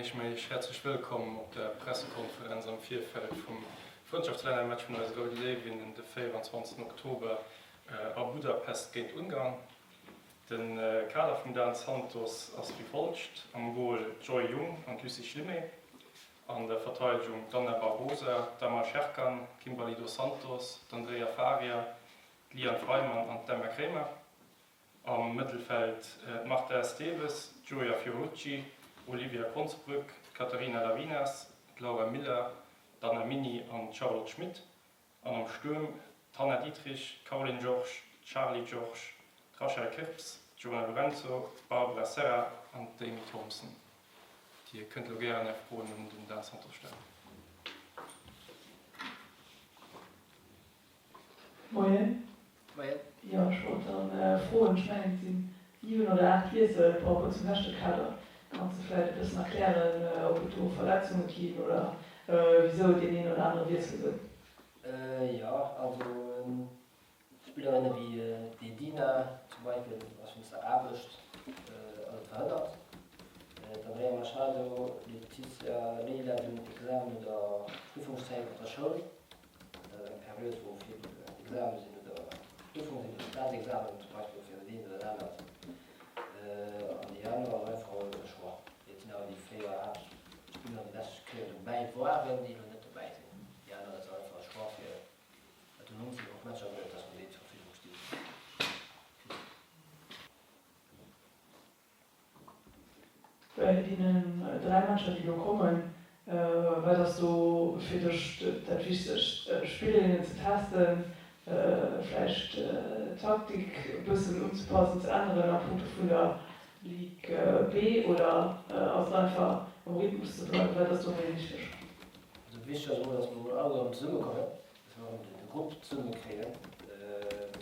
ich mich herzlich willkommen auf der Pressekonferenz am Vierfeld vom Freundschaftsländer-Match von der Lewin den 24. Oktober a Budapest geht Ungarn. Den Kader von Dan Santos als wie folgt: am Goal Joy Jung und Lucy Schlimme, an der Verteidigung Donna Barbosa, Damar Scherkan, Kimberly dos Santos, Andrea Faria, Lian Freimann und Demmer Kremer. Am Mittelfeld Marta Esteves, Giulia Fiorucci, Olivia Konsbrück, Katharina Lavinas, Laura Miller, Dana Mini und Charlotte Schmidt. Und am Sturm Tana Dietrich, Caroline George, Charlie George, Rachel Kirps, Giovanna Lorenzo, Barbara Serra und Demi Thompson. Die könnt ihr gerne frohen und den Dan Santos stellen. Moin. Ja, ich wollte dann frohen Schmecken sind 7 oder 8 Wiese brauche zum ersten Kader. Kannst du vielleicht ein bisschen erklären, ob du Verletzungen gibt oder wieso die einen oder anderen Wiese sind? Ja, also Spielerinnen wie die Dina zum Beispiel, was uns erarbeitet, verhindert. Andrea Machado, Letizia Leila, die Examen oder Prüfungszeit auf der Schule. Eine Periode, wo viele Examen sind oder Prüfungen sind, Staatsexamen zum Beispiel für den oder den anderen. An die Januar einfach schwach. Jetzt sind aber die Fehler Spieler, die das dabei waren, die noch nicht dabei sind. Die anderen sind einfach schwach für 90 auch Matcher, dass man die zur Verfügung steht. Bei den 3 Mannschaften, die da kommen, weil das so für das Spielerinnen zu testen, vielleicht Taktik ein bisschen umzupassen zu anderen auf Punkte von der Liga B oder aus einfach am Rhythmus zu bleiben, weil das so wenig ist. Also wichtig ist, dass wir alle zusammenkommen, dass wir eine Gruppe zusammenkriegen.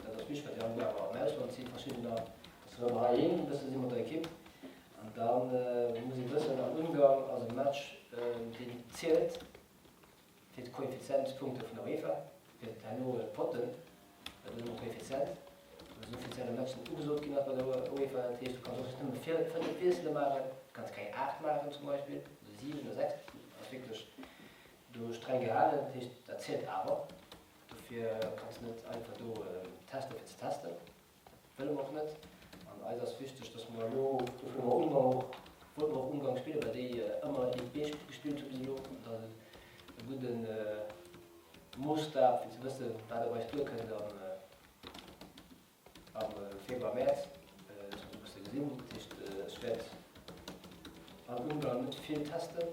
Das ist wichtig, weil wir aber am Ausland sind verschiedene, dass wir mal ein bisschen sind mit der Equipe. Und dann muss ich wissen, am Umgang, also im Match, den zählt, die Koeffizienzpunkte von der UEFA, die nur Potten, das ist immer Koeffizient. Also offizielle Matchen umgesucht gemacht bei der UEFA, du kannst auch nur 4 Viertel machen, du kannst keine 8 machen zum Beispiel, also 7 oder 6, das ist wirklich streng gehalten, das zählt aber. Dafür kannst du nicht einfach testen für zu testen, will man auch nicht. Und all das ist wichtig, dass man Umgang spielen, weil die immer die B gespielt haben, und dann einen guten Muster, für zu wissen, da dabei können am Februar, März, das hast du gesehen, es wird am Umgang nicht viel testen.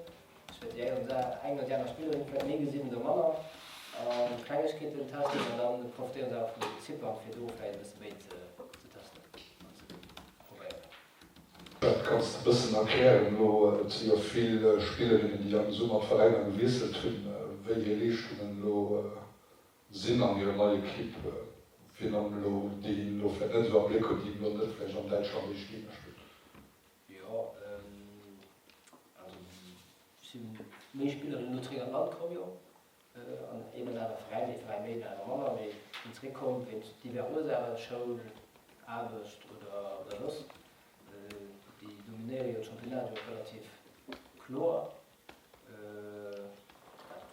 Es wird ja unser Jahr Spielerin vielleicht nie gesehen, der Mama, Kleinigkeiten testen und dann profitieren sie auch von den Zippern für die vielleicht ein bisschen weit zu testen. Kannst du ein bisschen erklären, wo es ja viele Spielerinnen, die am Sommer Vereine gewechselt haben, welche Leistungen sind an ihrer neuen Equipe, die vielleicht nicht so am Blick und die nicht vielleicht am Deutschland nicht spielen. Ja, also sind mehr Spielerinnen nur Trainer Land kommen, und eben einer Verein, die Verein mehr einer Mama, die zurückkommen, wenn die Ursache Schule, Arbeit oder was. Die dominieren das Championat relativ klar.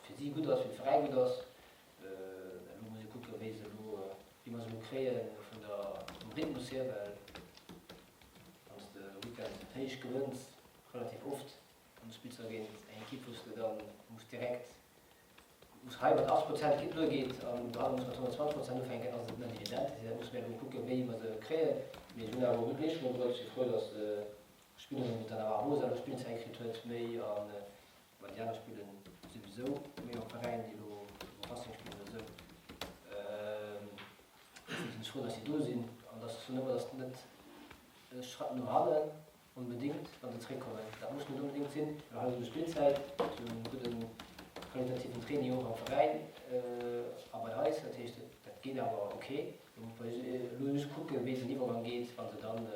Für sie gut aus, für den Verein gut aus. Dann muss ich gucken, wie man so kriegen vom Rhythmus her, weil der Weekend heiß gewinnt, relativ oft. Und spielst du gegen einen Equipe, dann muss direkt halb 8% durchgeht, und dann muss man 20% aufhängen, also nicht evident. Da muss man gucken, wie man sie kriegen. Wir sind aber gut nicht, und ich freue mich, dass Spielerinnen mit einer Hose oder Spielzeit kriegt mehr, weil die anderen spielen sowieso mehr auf Vereinen, die fast spielen oder so. Ich bin froh, dass sie da sind, und das ist so immer das nicht nur haben, unbedingt, wenn sie zurückkommen. Da muss man unbedingt hin, wir haben so eine Spielzeit, so einen guten qualitativen Training auch am Verein, aber da ist natürlich, das geht aber okay. Und ich gucke, wie es in Übergang geht, wenn sie dann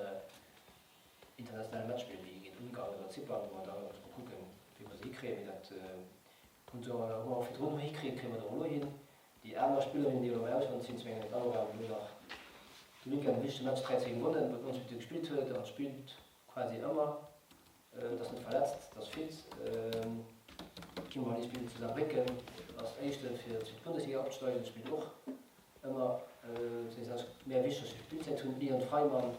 internationale Match spielen, wie in Ungarn oder Zypern, wo man da muss man gucken, wie man sie kriegen. Und so, wenn man auf die Runde hinkriegt, kriegen wir da auch hin. Die anderen Spielerinnen, die im Ausland sind, zwingen nicht auch, aber nur nach ein wichtiges Match 13 gewonnen, bei uns mit gespielt wird, und spielt quasi immer, das nicht verletzt, das fit, Kimmer die Spiele zu Saarbrücken als Erste für die Bundesliga absteigen, spielt auch immer mehr wichtige Spielzeit tun, Leon Freimann.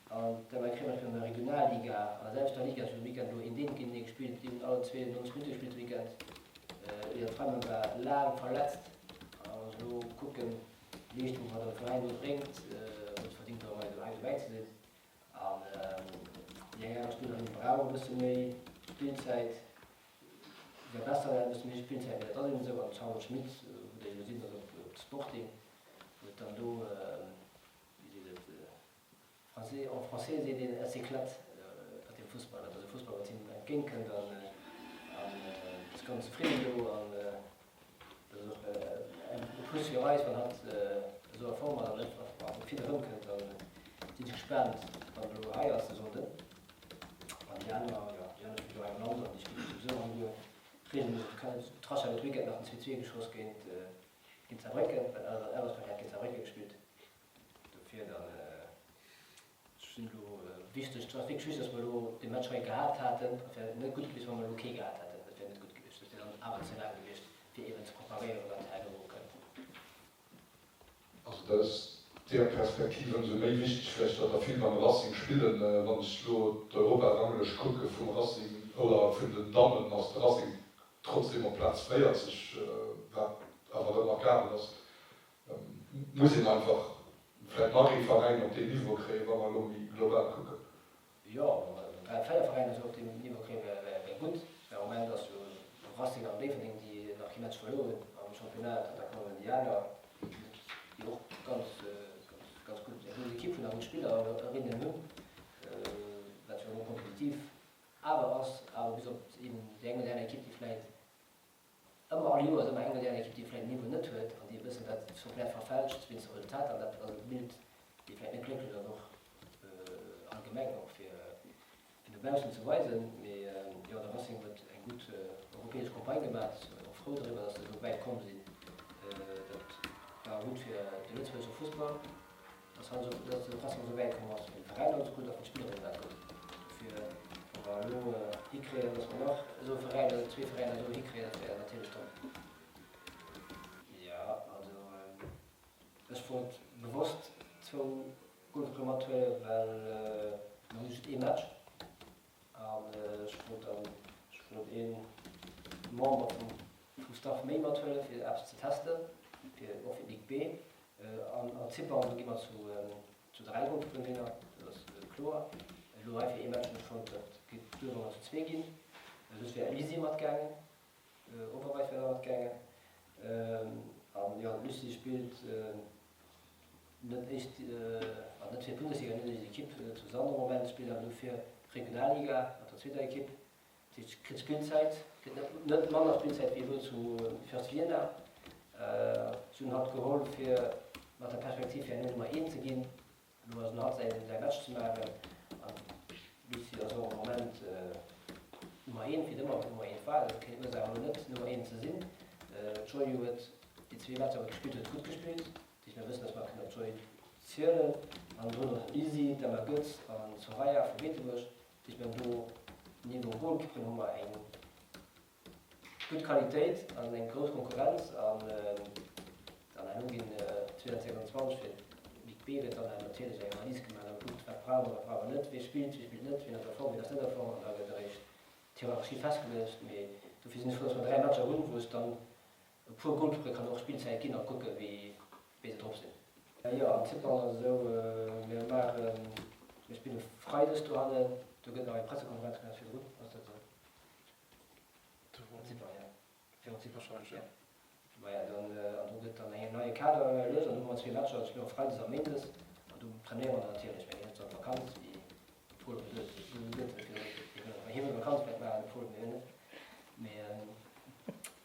Dabei kriegen wir für eine Regionalliga, also selbst der Liga für Weekend nur in den Kinder gespielt, die alle 92 Minuten gespielt Weekend. Leon Freimann war lang verletzt, also gucken, die Richtung, was der Verein bringt, und verdient auch mal so eine Wechsel. Ja, Spieler brauchen ein bisschen mehr Spielzeit. Der Beste ein bisschen mehr Spielzeit mit der so und Charles Schmidt, der wir sehen, also Sporting, und dann du, wie sie das, en français, sie den s'éclate mit dem Fußball. Also der Fußballteam gehen kann, dann ist ganz zufrieden und ein Plus für Reis, man hat so eine Form, man hat viele Rücken, dann sind sie gespannt, wann du Ei hast, so denn. Und die anderen, ja, die anderen spielen auch genauso, und ich spiele sowieso an die Frieden, kann trotz der Weekend nach dem 2-2-Geschoss gehen, in Saarbrücken, weil alles hat in Saarbrücken gespielt. Dafür dann sind wichtig, dass wir den Match gehabt hatten, nicht gut gewesen, wenn wir okay gehabt hatten, das wäre nicht gut gewesen, das wäre dann arbeitslang gewesen, für eben zu präparieren oder teilnehmen können. Also das ist der Perspektive so mehr wichtig, vielleicht dass da viel beim Racing spielen, wenn ich so die Europa-Ranglisch gucke vom Racing oder von den Damen aus der Racing trotzdem auf Platz 40 aber immer klar, das muss ich einfach vielleicht mal die Vereine auf dem Niveau kriegen, wenn man irgendwie global gucken. Ja, ein Feierverein auf dem Niveau kriegen wäre gut. Ja, ich meine, dass du Racing am Leben, die nach dem Match verloren am Championat, da kommen die Jahre, die auch ganz gut. Die Equipe von den Spielern erinnern nur, natürlich kompetitiv, aber bis auf eben die englische Equipe, die vielleicht immer alle Jahre eine englische Equipe, die vielleicht Niveau nicht hat und die wissen, dass es komplett verfälscht, wenn es Resultat und das Bild, die vielleicht nicht glücklich oder noch allgemein auch für die Menschen zu weisen. Ja, der Racing wird eine gute europäische Kampagne gemacht, auch froh darüber, dass sie so weit kommen sind. Das war gut für den Lützweiler Fußball. Das der Racing so weit kommen, im Verein und so gut auf den Spielerinnen da gut. Für nur hinkriegen, dass wir noch so Vereine, 2 Vereine so hinkriegen, das wäre natürlich toll. Ja, also es wird bewusst zu gut Primatur, weil man nicht Match. Ich würde morgen vom Staff mehr Material für Apps zu testen, auch für League B. An Zipper gehen wir zu 3 Grundprobleme, das ist klar. Nur für E-Match schon geht nur zu 2 gehen. Das wäre easy mitgegangen, Oberweis wäre mitgegangen. Ja, Lucy spielt nicht echt, nicht für Bundesliga, nicht die Equipe zusammen. Im Moment spielt er nur für Regionalliga, oder zweite Equipe. Die kriegt Spielzeit, nicht mehr Spielzeit wie wir zu First Vienna. Sie hat geholt, für mit der Perspektive für Nummer 1 zu gehen, nur hat sein Match zu machen. Lucy also im Moment Nummer 1 wie immer Nummer 1 Fall, das kann ich sagen, nicht Nummer 1 zu sein. Joy wird die 2 Matches gespielt und gut gespielt. Ich will wissen, dass man Joy zählen, und so noch Easy, der mal Götz und Soraya von Metebusch. Ich bin so neben dem Goalkeeper Nummer 1 gute Qualität, an eine große Konkurrenz, an dann in 2026 für League B wird dann natürlich eine Analyse gemacht, gut, wer braucht oder braucht nicht, wer spielt nicht, wer davor, wer das nicht davor, und da wird recht Theorie festgelöst. Du sind froh, dass wir 3 Matches holen, wo es dann pro Goalkeeper kann auch Spielzeit gehen und gucken, wie sie drauf sind. Ja, am Zipper so, wir spielen Freitags, du gehst noch eine Pressekonferenz für gut, was das so? Zipper, ja. Für Zipper schon, ja. Ja, dann geht dann eine neue Kader lösen, und du hast 2 Matches, spielen auf Freitags am Ende, und du trainierst natürlich, wenn ich jetzt so bekannt wie Polen, ich habe bekannt, vielleicht mal in Polen,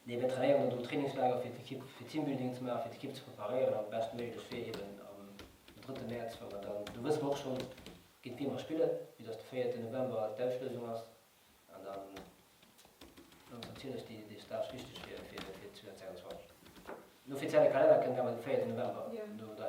wir trainieren und Trainingslager für die Equipe, für Teambuilding zu machen, für die Equipe zu präparieren, am besten möglich für eben am 3. März, wenn wir dann, du wirst auch schon, geht wie immer spielen, wie das der 4. November die Auflösung ist, und dann natürlich die Stars wichtig für 2022. Der offizielle Kalender können wir am 4. November, ja. Da